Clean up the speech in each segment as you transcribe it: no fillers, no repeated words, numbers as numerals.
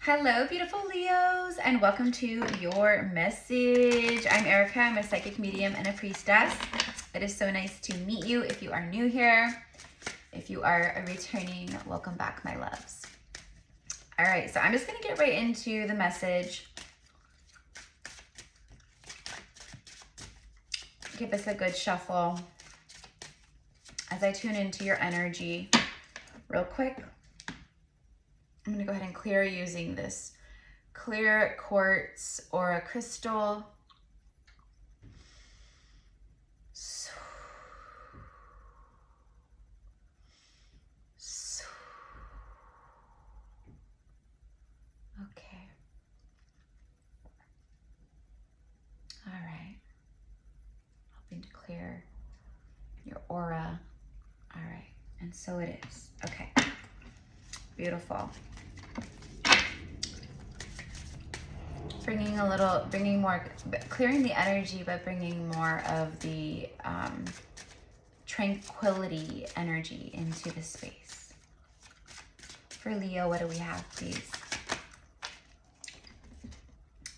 Hello, beautiful Leos, and welcome to your message. I'm Erica. I'm a psychic medium and a priestess. It is so nice to meet you if you are new here. If you are a returning, welcome back, my loves. All right, so I'm just going to get right into the message. Give this a good shuffle as I tune into your energy real quick. I'm going to go ahead and clear using this clear quartz or a crystal. Okay. All right. Helping to clear your aura. All right. And so it is. Okay. Beautiful. Bringing more, clearing the energy, but bringing more of the tranquility energy into the space. For Leo, what do we have, please?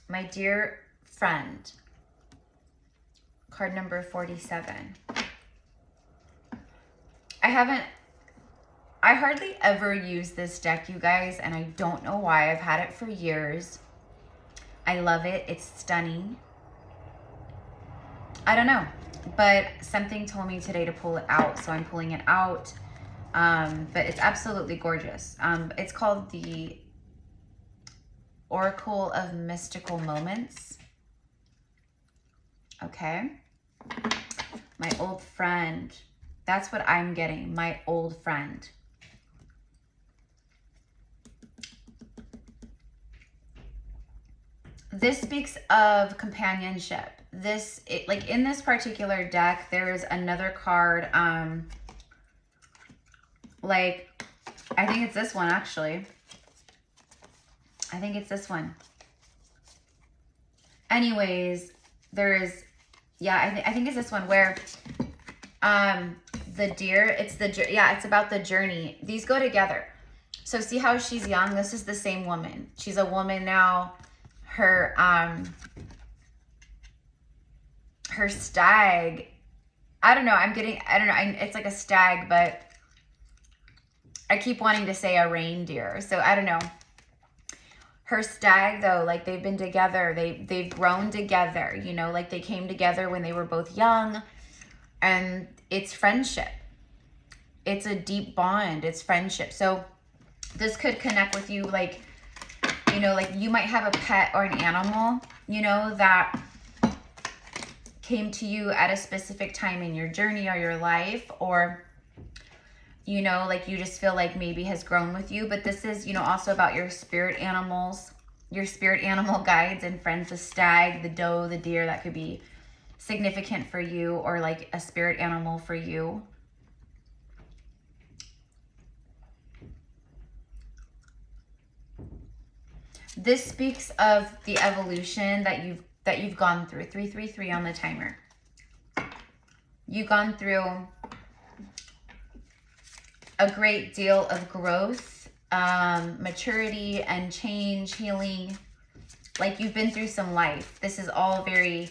My dear friend, card number 47. I hardly ever use this deck, you guys, and I don't know why. I've had it for years. I love it. It's stunning. I don't know, but something told me today to pull it out, so I'm pulling it out. But it's absolutely gorgeous. It's called the Oracle of Mystical Moments. Okay. My old friend. That's what I'm getting. My old friend. This speaks of companionship. Like in this particular deck, there is another card. Like, I think it's this one, actually. I think it's this one. Anyways, there is, yeah, I think it's this one where the deer, it's about the journey. These go together. So see how she's young? This is the same woman. She's a woman now. Her stag, I don't know, it's like a stag, but I keep wanting to say a reindeer, so I don't know. Her stag, though, like they've been together, they've grown together, you know, like they came together when they were both young, and it's friendship. It's a deep bond, it's friendship. So this could connect with you, like, you know, like you might have a pet or an animal, you know, that came to you at a specific time in your journey or your life, or, you know, like you just feel like maybe has grown with you. But this is, you know, also about your spirit animals, your spirit animal guides and friends, the stag, the doe, the deer. That could be significant for you, or like a spirit animal for you. This speaks of the evolution that you've gone through. 333 on the timer. You've gone through a great deal of growth, maturity and change, healing. Like you've been through some life. This is all very,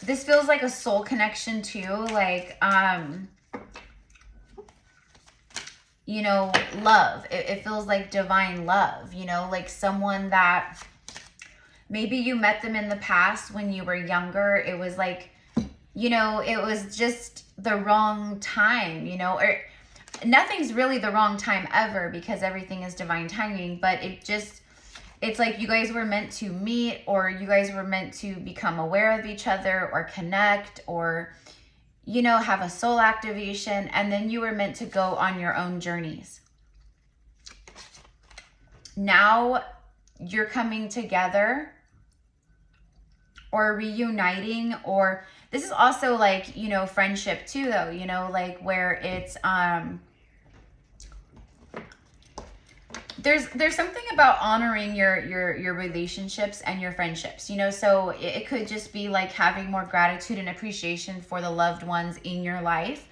this feels like a soul connection too. Like, you know, love. It feels like divine love, you know, like someone that maybe you met them in the past when you were younger. It was like, you know, it was just the wrong time, you know, or nothing's really the wrong time ever because everything is divine timing, but it's like you guys were meant to meet, or you guys were meant to become aware of each other or connect, or, you know, have a soul activation, and then you were meant to go on your own journeys. Now you're coming together or reuniting, or this is also like, you know, friendship too, though, you know, like where it's, there's something about honoring your relationships and your friendships, you know. So it could just be like having more gratitude and appreciation for the loved ones in your life,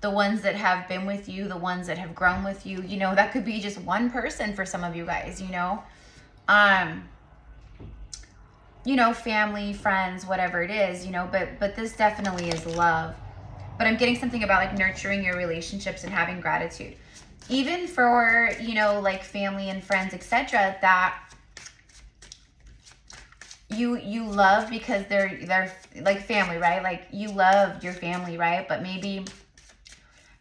the ones that have been with you, the ones that have grown with you. You know, that could be just one person for some of you guys, you know. You know, family, friends, whatever it is, you know, but this definitely is love. But I'm getting something about like nurturing your relationships and having gratitude. Even for, you know, like family and friends, etc., that you love because they're like family, right? Like you love your family, right? But maybe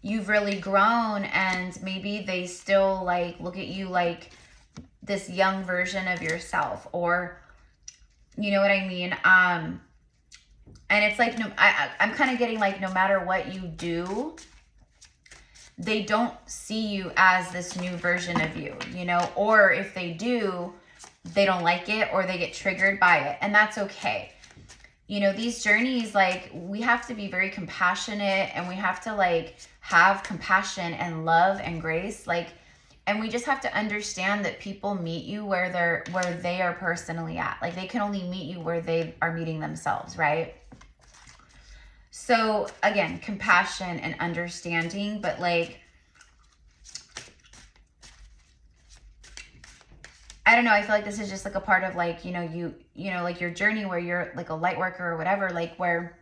you've really grown and maybe they still like look at you like this young version of yourself, or you know what I mean? And it's like, no, I'm kind of getting like, no matter what you do, they don't see you as this new version of you, you know, or if they do, they don't like it or they get triggered by it. And that's okay. You know, these journeys, like we have to be very compassionate and we have to like have compassion and love and grace. Like, and we just have to understand that people meet you where they are personally at. Like they can only meet you where they are meeting themselves, right? So again, compassion and understanding, but like, I don't know, I feel like this is just like a part of like, you know, you know, like your journey where you're like a light worker or whatever, like where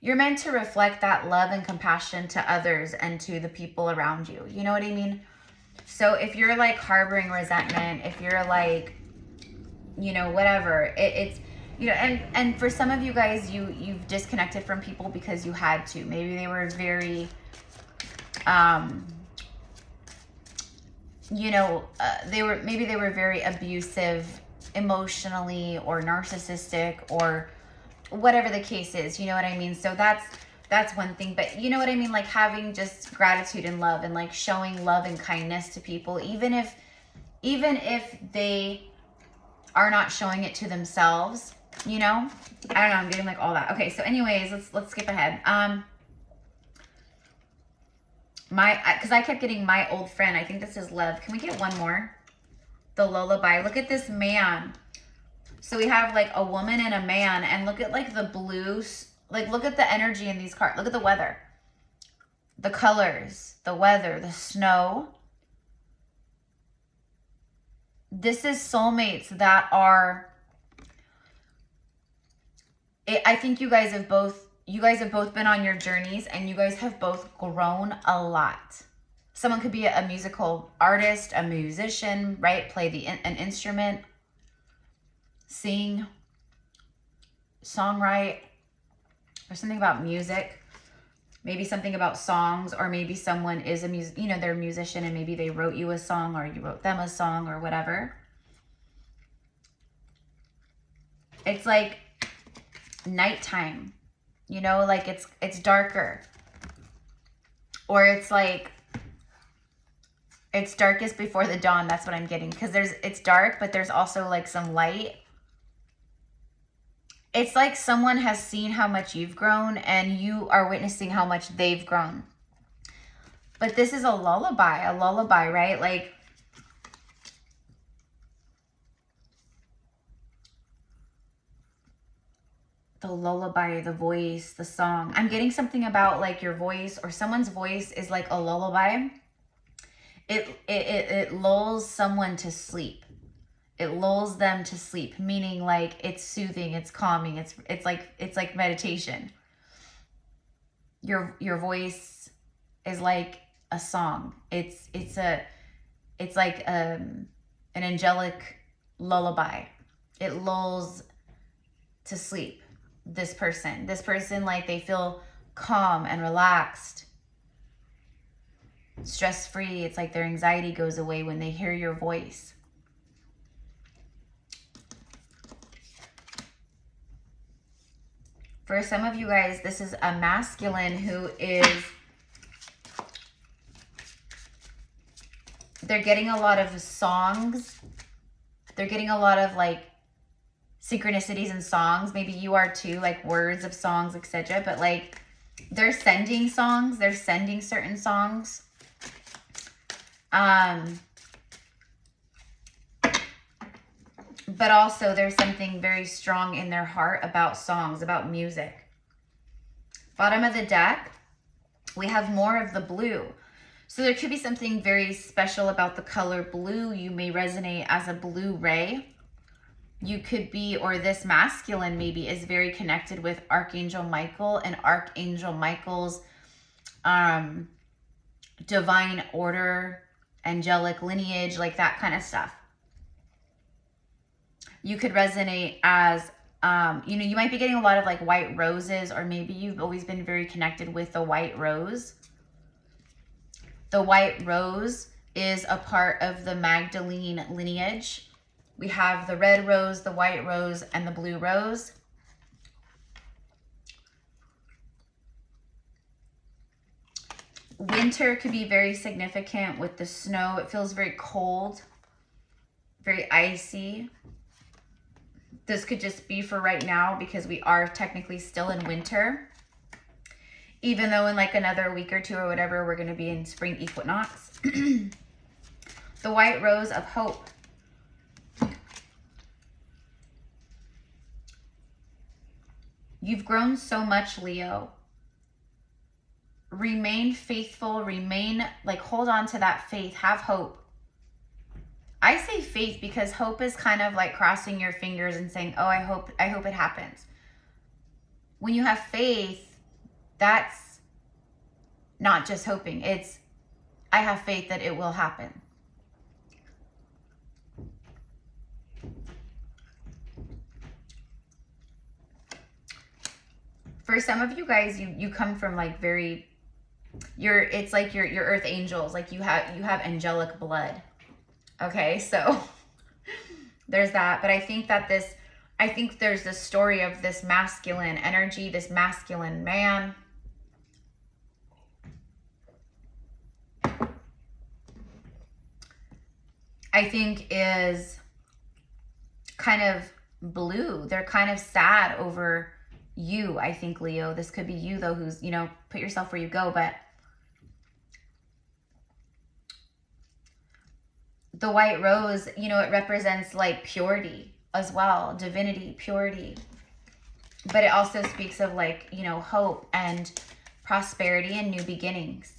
you're meant to reflect that love and compassion to others and to the people around you. You know what I mean? So if you're like harboring resentment, if you're like, you know, whatever, it's, you know, and for some of you guys, you've disconnected from people because you had to. Maybe they were very, you know, maybe they were very abusive emotionally or narcissistic or whatever the case is, you know what I mean? So that's one thing, but you know what I mean? Like having just gratitude and love and like showing love and kindness to people, even if they are not showing it to themselves, you know? I don't know, I'm getting like all that. Okay, so anyways, let's skip ahead. Because I kept getting my old friend. I think this is love. Can we get one more? The lullaby. Look at this man. So we have like a woman and a man, and look at like the blues. Like look at the energy in these cards. Look at the weather. The colors, the weather, the snow. This is soulmates that are, I think you guys have both been on your journeys and you guys have both grown a lot. Someone could be a musical artist, a musician, right? Play an instrument, sing, songwrite, or something about music. Maybe something about songs, or maybe someone is they're a musician and maybe they wrote you a song or you wrote them a song or whatever. It's like nighttime, you know, like it's darker, or it's like it's darkest before the dawn. That's what I'm getting, because it's dark, but there's also like some light. It's like someone has seen how much you've grown and you are witnessing how much they've grown. But this is a lullaby, right? Like the lullaby, the voice, the song. I'm getting something about like your voice, or someone's voice is like a lullaby. It lulls someone to sleep. It lulls them to sleep, meaning like it's soothing, it's calming, it's like meditation. Your voice is like a song. It's like an angelic lullaby. It lulls to sleep this person. This person, like they feel calm and relaxed, stress-free. It's like their anxiety goes away when they hear your voice. For some of you guys, this is a masculine who is, they're getting a lot of songs. They're getting a lot of like synchronicities in songs. Maybe you are too, like words of songs, etc. But like they're sending songs. They're sending certain songs. But also there's something very strong in their heart about songs, about music. Bottom of the deck, We have more of the blue. So there could be something very special about the color blue. You may resonate as a blue ray. You could be, or this masculine maybe is very connected with Archangel Michael and Archangel Michael's divine order, angelic lineage, like that kind of stuff. You could resonate as, you know, you might be getting a lot of like white roses, or maybe you've always been very connected with the white rose. The white rose is a part of the Magdalene lineage. We have the red rose, the white rose, and the blue rose. Winter could be very significant with the snow. It feels very cold, very icy. This could just be for right now because we are technically still in winter. Even though in like another week or two or whatever, we're going to be in spring equinox. The white rose of hope. You've grown so much, Leo. Remain faithful, remain, like, hold on to that faith, have hope. I say faith because hope is kind of like crossing your fingers and saying, oh, I hope it happens. When you have faith, that's not just hoping. It's, I have faith that it will happen. For some of you guys, you come from like very, it's like your earth angels, like you have angelic blood. Okay, so there's that. But I think that there's this story of this masculine energy, this masculine man. I think is kind of blue. They're kind of sad over you, I think, Leo. This could be you, though, who's, you know, put yourself where you go. But the white rose, you know, it represents like purity as well, divinity, purity. But it also speaks of like, you know, hope and prosperity and new beginnings.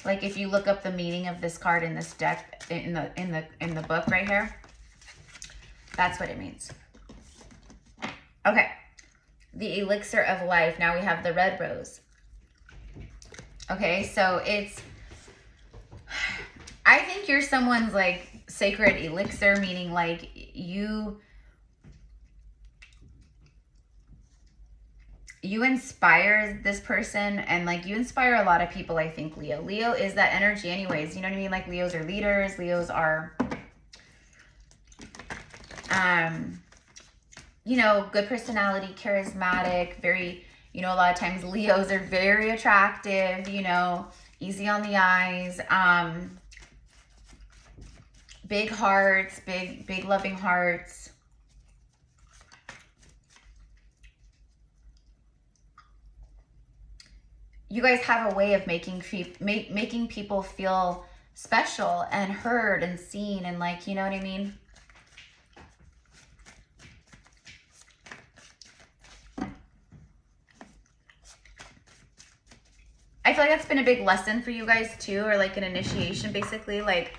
Like if you look up the meaning of this card in this deck, in the book right here, that's what it means. Okay, the elixir of life. Now we have the red rose. Okay, so it's, I think you're someone's like sacred elixir, meaning like you inspire this person, and like you inspire a lot of people, I think, Leo. Leo is that energy anyways, you know what I mean? Like Leos are leaders, Leos are, you know, good personality, charismatic, very, you know, a lot of times Leos are very attractive, you know, easy on the eyes, big hearts, big loving hearts. You guys have a way of making people feel special and heard and seen, and like, you know what I mean? I feel like that's been a big lesson for you guys too, or like an initiation, basically. Like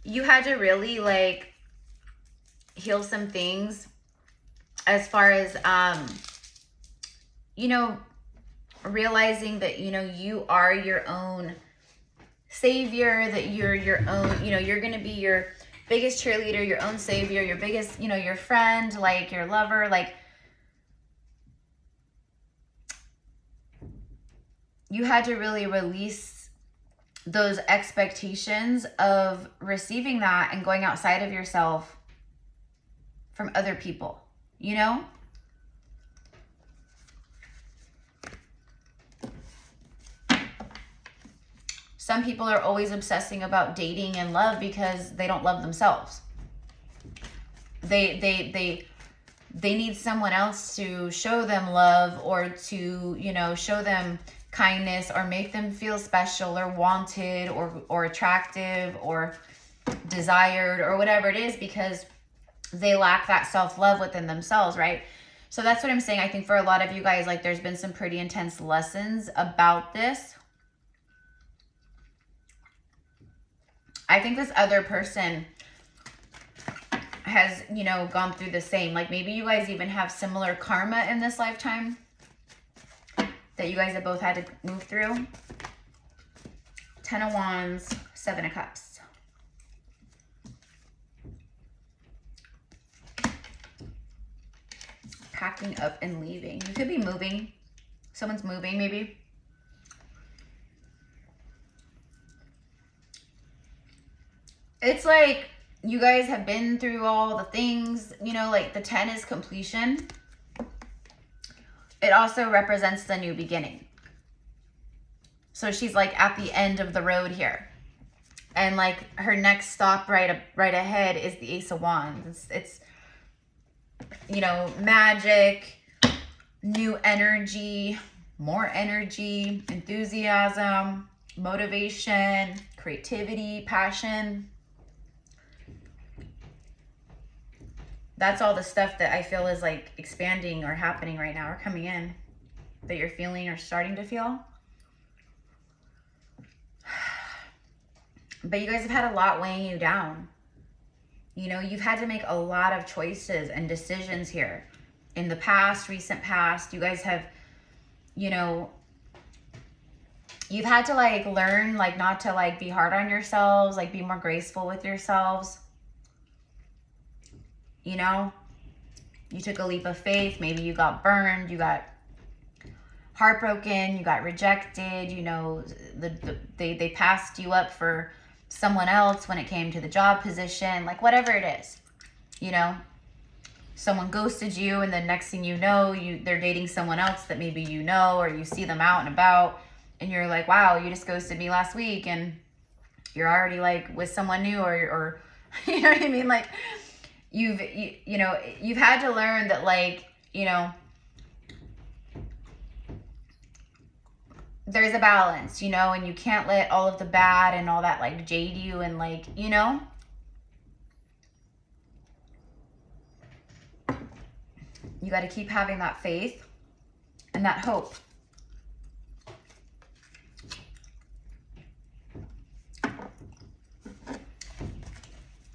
you had to really like heal some things as far as, you know, realizing that, you know, you are your own savior, that you're your own, you know, you're going to be your biggest cheerleader, your own savior, your biggest, you know, your friend, like your lover, like you had to really release those expectations of receiving that and going outside of yourself from other people, you know? Some people are always obsessing about dating and love because they don't love themselves. They need someone else to show them love, or to, you know, show them kindness, or make them feel special or wanted or attractive or desired or whatever it is, because they lack that self-love within themselves, right? So that's what I'm saying. I think for a lot of you guys, like there's been some pretty intense lessons about this. I think this other person has, you know, gone through the same. Like maybe you guys even have similar karma in this lifetime that you guys have both had to move through. 10 of Wands, 7 of Cups. Packing up and leaving. You could be moving. Someone's moving maybe. It's like you guys have been through all the things, you know, like the 10 is completion. It also represents the new beginning. So she's like at the end of the road here. And like her next stop right ahead is the Ace of Wands. It's you know, magic, new energy, more energy, enthusiasm, motivation, creativity, passion. That's all the stuff that I feel is like expanding or happening right now or coming in that you're feeling or starting to feel. But you guys have had a lot weighing you down. You know, you've had to make a lot of choices and decisions here. In the past, recent past, you guys have, you know, you've had to like learn like not to like be hard on yourselves, like be more graceful with yourselves. You know, you took a leap of faith. Maybe you got burned, you got heartbroken, you got rejected, you know, they passed you up for someone else when it came to the job position, like whatever it is, you know, someone ghosted you and the next thing you know, they're dating someone else that maybe you know, or you see them out and about and you're like, wow, you just ghosted me last week and you're already like with someone new or you know what I mean? Like you know, you've had to learn that like, you know, there's a balance, you know, and you can't let all of the bad and all that like jade you and like, you know, you got to keep having that faith and that hope.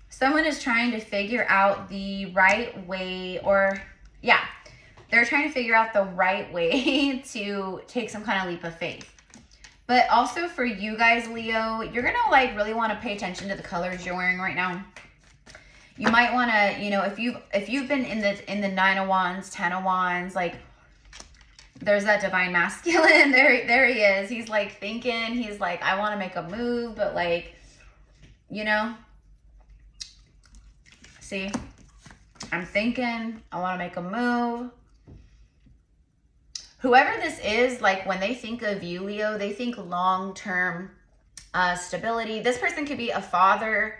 Someone is trying to figure out the right way, or yeah, they're trying to figure out the right way to take some kind of leap of faith. But also for you guys, Leo, you're going to like really want to pay attention to the colors you're wearing right now. You might want to, you know, if you've been in the 9 of Wands, 10 of Wands, like there's that divine masculine. There he is. He's like thinking, he's like, I want to make a move, but like, you know, see, I'm thinking, I want to make a move. Whoever this is, like when they think of you, Leo, they think long-term stability. This person could be a father,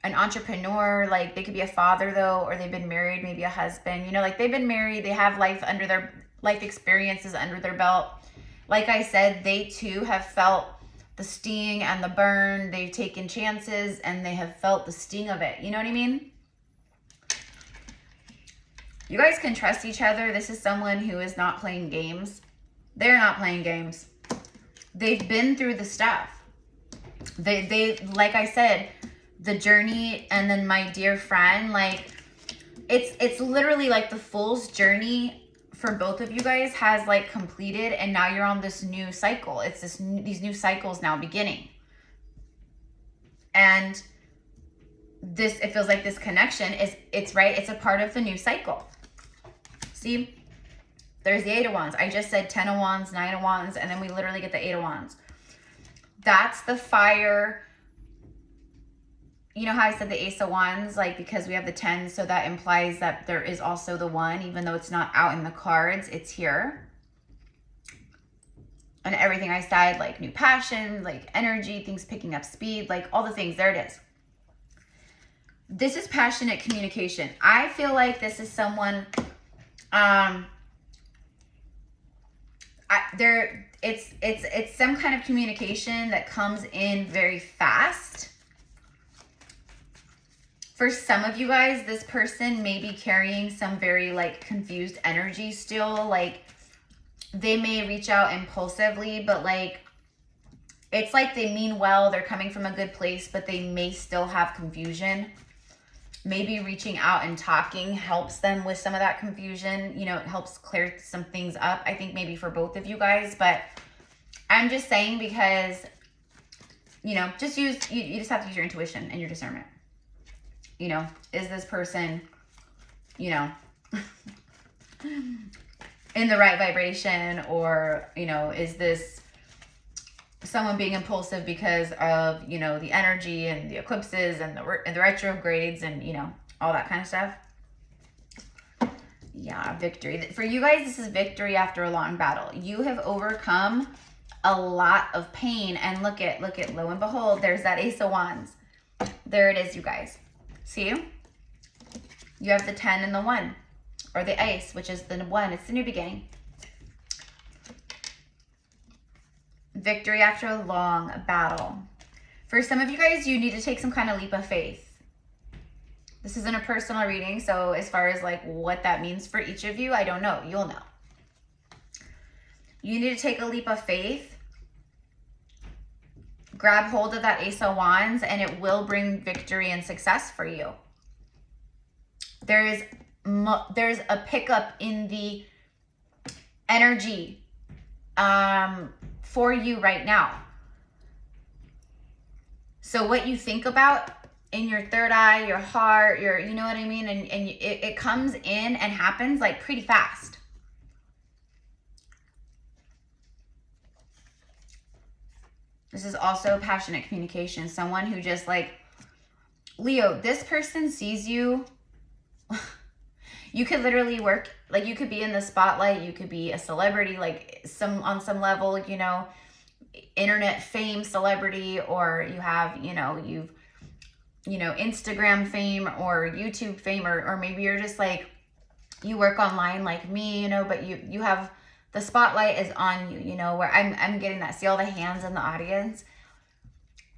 an entrepreneur, like they could be a father though, or they've been married, maybe a husband, you know, like they've been married, they have life experiences under their belt. Like I said, they too have felt the sting and the burn. They've taken chances and they have felt the sting of it. You know what I mean? You guys can trust each other. This is someone who is not playing games. They're not playing games. They've been through the stuff. They like I said, the journey, and then my dear friend, like it's literally like the fool's journey for both of you guys has like completed, and now you're on this new cycle. It's these new cycles now beginning. And this, it feels like this connection it's right, it's a part of the new cycle. See, there's the 8 of Wands. I just said 10 of Wands, 9 of Wands, and then we literally get the 8 of Wands. That's the fire. You know how I said the Ace of Wands, like because we have the 10, so that implies that there is also the 1, even though it's not out in the cards, it's here. And everything I said, like new passion, like energy, things picking up speed, like all the things, there it is. This is passionate communication. I feel like this is someone, it's some kind of communication that comes in very fast. For some of you guys, this person may be carrying some very like confused energy still. Like they may reach out impulsively, but like it's like they mean well. They're coming from a good place, but they may still have confusion. Maybe reaching out and talking helps them with some of that confusion. You know, it helps clear some things up. I think maybe for both of you guys, but I'm just saying because, you know, just you just have to use your intuition and your discernment. You know, is this person, you know, in the right vibration, or, you know, is this someone being impulsive because of, you know, the energy and the eclipses and the retrogrades and, you know, all that kind of stuff. Yeah, victory. For you guys, this is victory after a long battle. You have overcome a lot of pain, and look at, lo and behold, there's that Ace of Wands. There it is, you guys. See? You have the 10 and the 1, or the Ace, which is the 1. It's the new beginning. Victory after a long battle. For some of you guys, you need to take some kind of leap of faith. This isn't a personal reading, so as far as like what that means for each of you, I don't know. You'll know. You need to take a leap of faith. Grab hold of that Ace of Wands, and it will bring victory and success for you. There's a pickup in the energy for you right now. So what you think about in your third eye, your heart, you know what I mean? And it comes in and happens like pretty fast. This is also passionate communication. Someone who just like, Leo, this person sees you. You could literally work, like you could be in the spotlight. You could be a celebrity, like on some level, you know, internet fame celebrity, or you have, you know, Instagram fame or YouTube fame, or maybe you're just like, you work online like me, you know, but you have, the spotlight is on you, you know, where I'm getting that. See all the hands in the audience?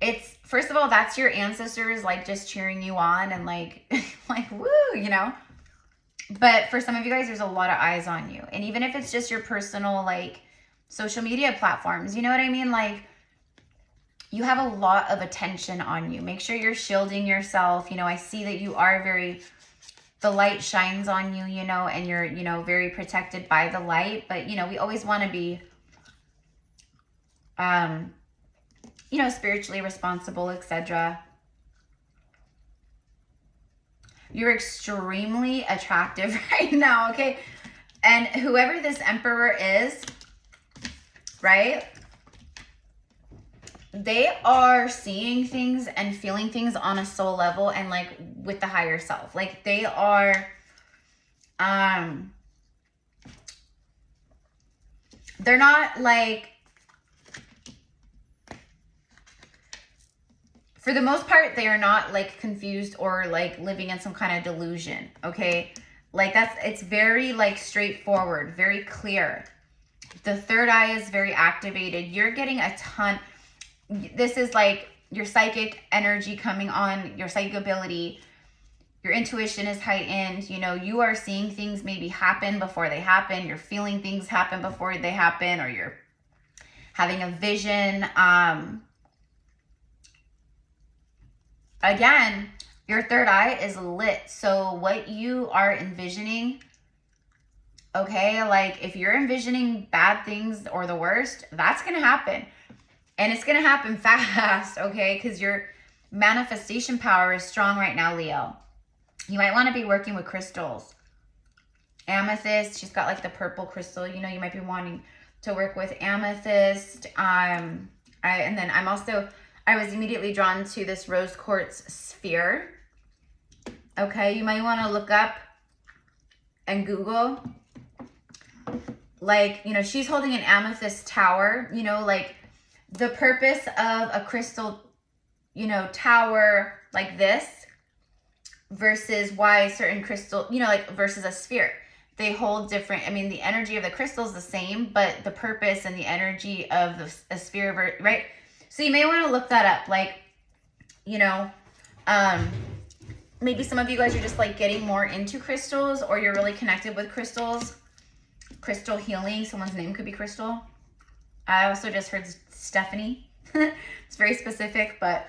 It's, first of all, that's your ancestors like just cheering you on and like, like, woo, you know. But for some of you guys, there's a lot of eyes on you. And even if it's just your personal like social media platforms, you know what I mean? Like you have a lot of attention on you. Make sure you're shielding yourself. You know, I see that you are the light shines on you, you know, and you're, you know, very protected by the light. But, you know, we always want to be, you know, spiritually responsible, etc. You're extremely attractive right now, okay? And whoever this emperor is, right? They are seeing things and feeling things on a soul level and like with the higher self. Like they are, they're not like, for the most part, they are not like confused or like living in some kind of delusion, okay? Like it's very like straightforward, very clear. The third eye is very activated. You're getting a ton. This is like your psychic energy coming on, your psychic ability. Your intuition is heightened. You know, you are seeing things maybe happen before they happen. You're feeling things happen before they happen, or you're having a vision. Again, your third eye is lit. So what you are envisioning, okay, like if you're envisioning bad things or the worst, that's going to happen. And it's going to happen fast, okay? Because your manifestation power is strong right now, Leo. You might want to be working with crystals. Amethyst, she's got like the purple crystal. You know, you might be wanting to work with amethyst. And then I was immediately drawn to this rose quartz sphere. Okay, you might want to look up and Google. Like, you know, she's holding an amethyst tower, you know, like the purpose of a crystal, you know, tower like this versus why certain crystal, you know, like versus a sphere. They hold different, I mean, the energy of the crystal is the same, but the purpose and the energy of a sphere, right? So you may want to look that up. Like, you know, maybe some of you guys are just like getting more into crystals, or you're really connected with crystals. Crystal healing. Someone's name could be Crystal. I also just heard Stephanie. It's very specific, but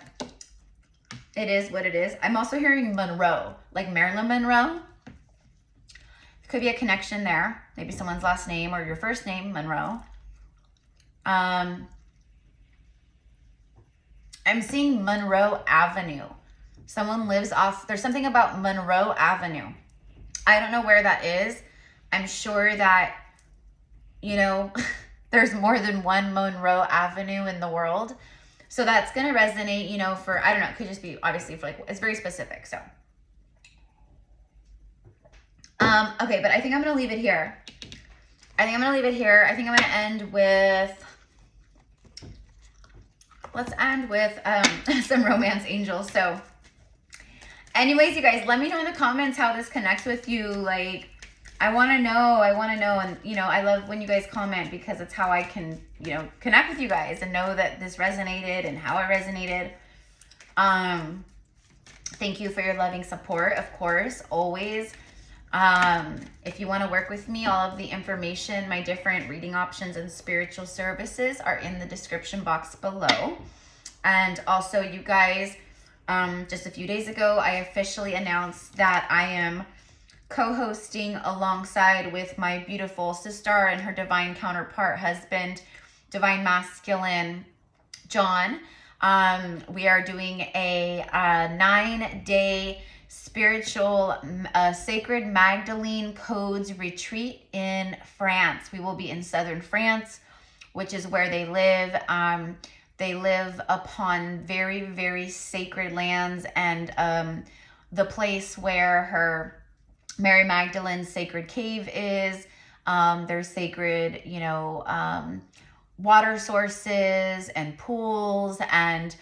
it is what it is. I'm also hearing Monroe, like Marilyn Monroe. Could be a connection there. Maybe someone's last name or your first name, Monroe. I'm seeing Monroe Avenue. Someone lives off, there's something about Monroe Avenue. I don't know where that is. I'm sure that, you know, there's more than one Monroe Avenue in the world. So that's going to resonate, you know, for, I don't know, it could just be obviously for like, it's very specific. So, okay, but I think I'm going to leave it here. I think I'm going to leave it here. I think I'm going to end with, let's end with some romance angels. So anyways, you guys, let me know in the comments how this connects with you. Like, I want to know. And, you know, I love when you guys comment, because it's how I can, you know, connect with you guys and know that this resonated and how it resonated. Thank you for your loving support, of course, always. If you want to work with me, all of the information, my different reading options and spiritual services are in the description box below. And also, you guys, just a few days ago, I officially announced that I am co-hosting alongside with my beautiful sister and her divine counterpart husband, divine masculine John. We are doing a 9-day spiritual sacred Magdalene codes retreat in France. We will be in southern France, which is where they live. They live upon very, very sacred lands, and the place where her Mary Magdalene's sacred cave is. There's sacred, you know, water sources and pools, and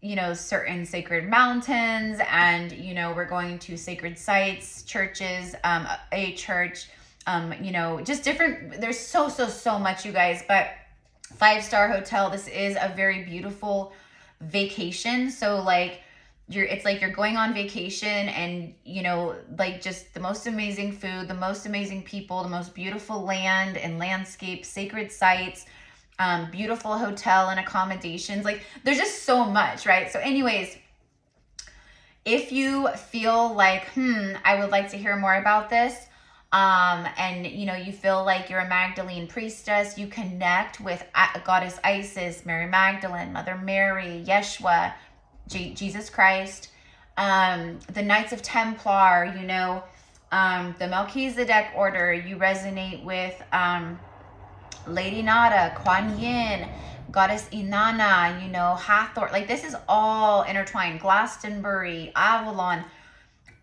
you know, certain sacred mountains, and, you know, we're going to sacred sites, churches, a church, you know, just different, there's so much, you guys, but 5-star hotel. This is a very beautiful vacation. So like, it's like you're going on vacation, and, you know, like just the most amazing food, the most amazing people, the most beautiful land and landscape, sacred sites, beautiful hotel and accommodations. Like, there's just so much, right? So anyways, if you feel like, I would like to hear more about this, and, you know, you feel like you're a Magdalene priestess, you connect with Goddess Isis, Mary Magdalene, Mother Mary, Yeshua, Jesus Christ, the Knights of Templar, you know, the Melchizedek order, you resonate with Lady Nada, Kuan Yin, Goddess Inanna, you know, Hathor. Like, this is all intertwined. Glastonbury, Avalon.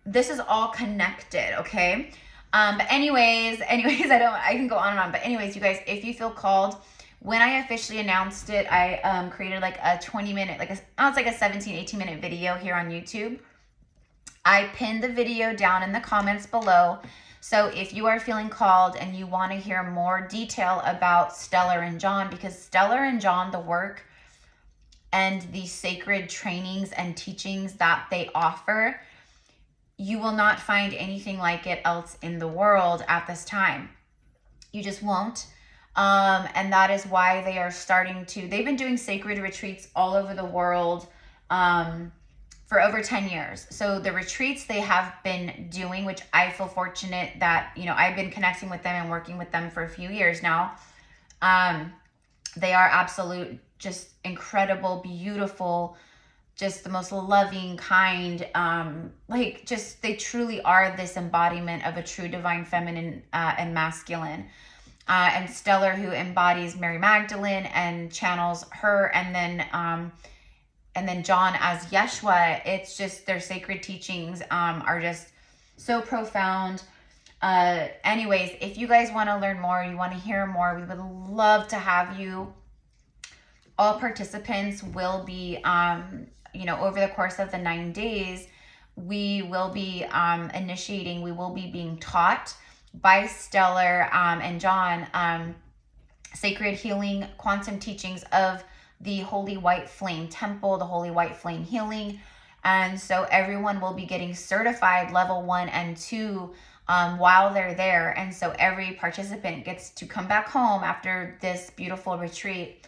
This is all connected, okay? But anyways, I can go on and on. But anyways, you guys, if you feel called, when I officially announced it, I created like a 20-minute, it's like a 17-18-minute video here on YouTube. I pinned the video down in the comments below. So if you are feeling called and you want to hear more detail about Stellar and John, because Stellar and John, the work and the sacred trainings and teachings that they offer, you will not find anything like it else in the world at this time. You just won't. And that is why they are starting to, they've been doing sacred retreats all over the world for over 10 years. So the retreats they have been doing, which I feel fortunate that, you know, I've been connecting with them and working with them for a few years now. They are absolute, just incredible, beautiful, just the most loving, kind, like just, they truly are this embodiment of a true divine feminine and masculine. And Stellar, who embodies Mary Magdalene and channels her, and then John as Yeshua. It's just, their sacred teachings are just so profound. Anyways, if you guys want to learn more, you want to hear more, we would love to have you. All participants will be, you know, over the course of the 9 days, we will be initiating, we will be being taught by Stellar and John, sacred healing, quantum teachings of the Holy White Flame Temple, the Holy White Flame Healing, And so everyone will be getting certified level 1 and 2 while they're there. And so every participant gets to come back home after this beautiful retreat,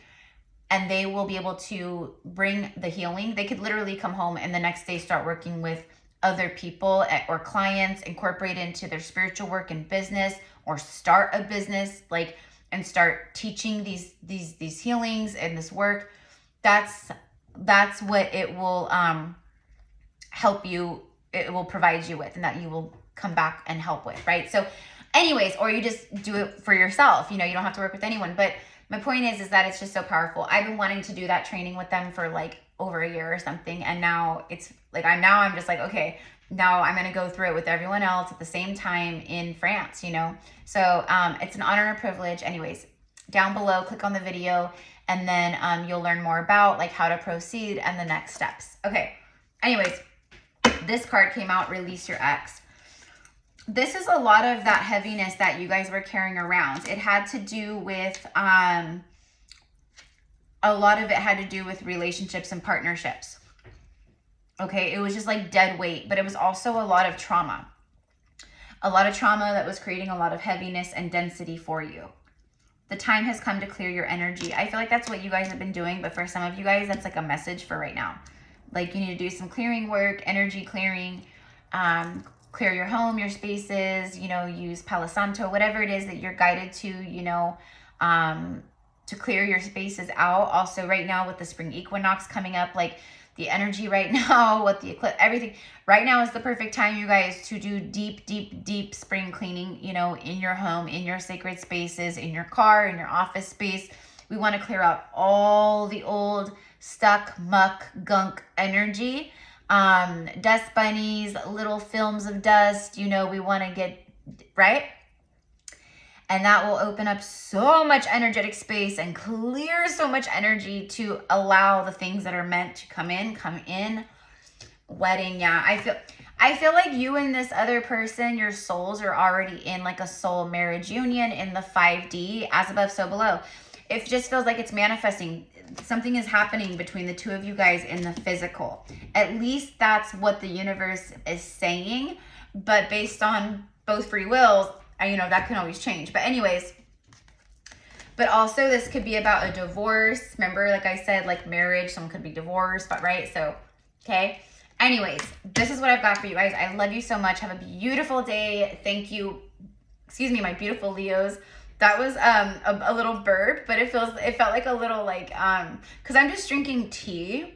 and they will be able to bring the healing. They could literally come home and the next day start working with other people or clients, incorporate into their spiritual work and business, or start a business, like, and start teaching these healings and this work. That's what it will help you, it will provide you with, and that you will come back and help with, right? So anyways, or you just do it for yourself, you know, you don't have to work with anyone. But my point is that it's just so powerful. I've been wanting to do that training with them for like over a year or something, and now it's like I'm just like, okay, now I'm gonna go through it with everyone else at the same time in France, you know? So it's an honor and a privilege. Anyways, down below, click on the video, and then you'll learn more about like how to proceed and the next steps. Okay, anyways, this card came out, Release Your Ex. This is a lot of that heaviness that you guys were carrying around. It had to do with, a lot of it had to do with relationships and partnerships. Okay, it was just like dead weight, but it was also a lot of trauma. A lot of trauma that was creating a lot of heaviness and density for you. The time has come to clear your energy. I feel like that's what you guys have been doing, but for some of you guys, that's like a message for right now. Like you need to do some clearing work, energy clearing, clear your home, your spaces, you know, use Palo Santo, whatever it is that you're guided to, you know, to clear your spaces out. Also right now with the spring equinox coming up, like the energy right now with the eclipse, everything right now is the perfect time, you guys, to do deep spring cleaning, you know, in your home, in your sacred spaces, in your car, in your office space. We want to clear out all the old stuck muck gunk energy, dust bunnies, little films of dust, you know, we want to get right. And that will open up so much energetic space and clear so much energy to allow the things that are meant to come in. Wedding, yeah. I feel like you and this other person, your souls are already in like a soul marriage union in the 5D, as above, so below. It just feels like it's manifesting. Something is happening between the two of you guys in the physical. At least that's what the universe is saying. But based on both free wills, you know, that can always change. But anyways, but also this could be about a divorce. Remember, like I said, like marriage, someone could be divorced, but right? So, okay. Anyways, this is what I've got for you guys. I love you so much. Have a beautiful day. Thank you. Excuse me, my beautiful Leos. That was a little burp, but it felt like a little like, because I'm just drinking tea.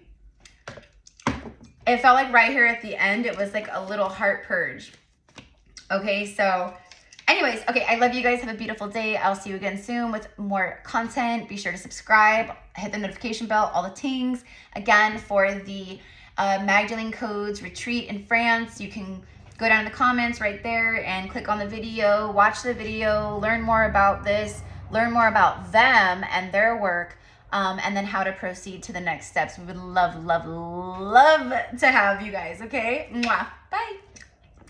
It felt like right here at the end, it was like a little heart purge. Okay, so anyways, okay, I love you guys. Have a beautiful day. I'll see you again soon with more content. Be sure to subscribe, hit the notification bell, all the tings. Again, for the Magdalene Codes retreat in France, you can go down in the comments right there and click on the video, watch the video, learn more about this, learn more about them and their work, and then how to proceed to the next steps. We would love to have you guys, okay? Mwah. Bye.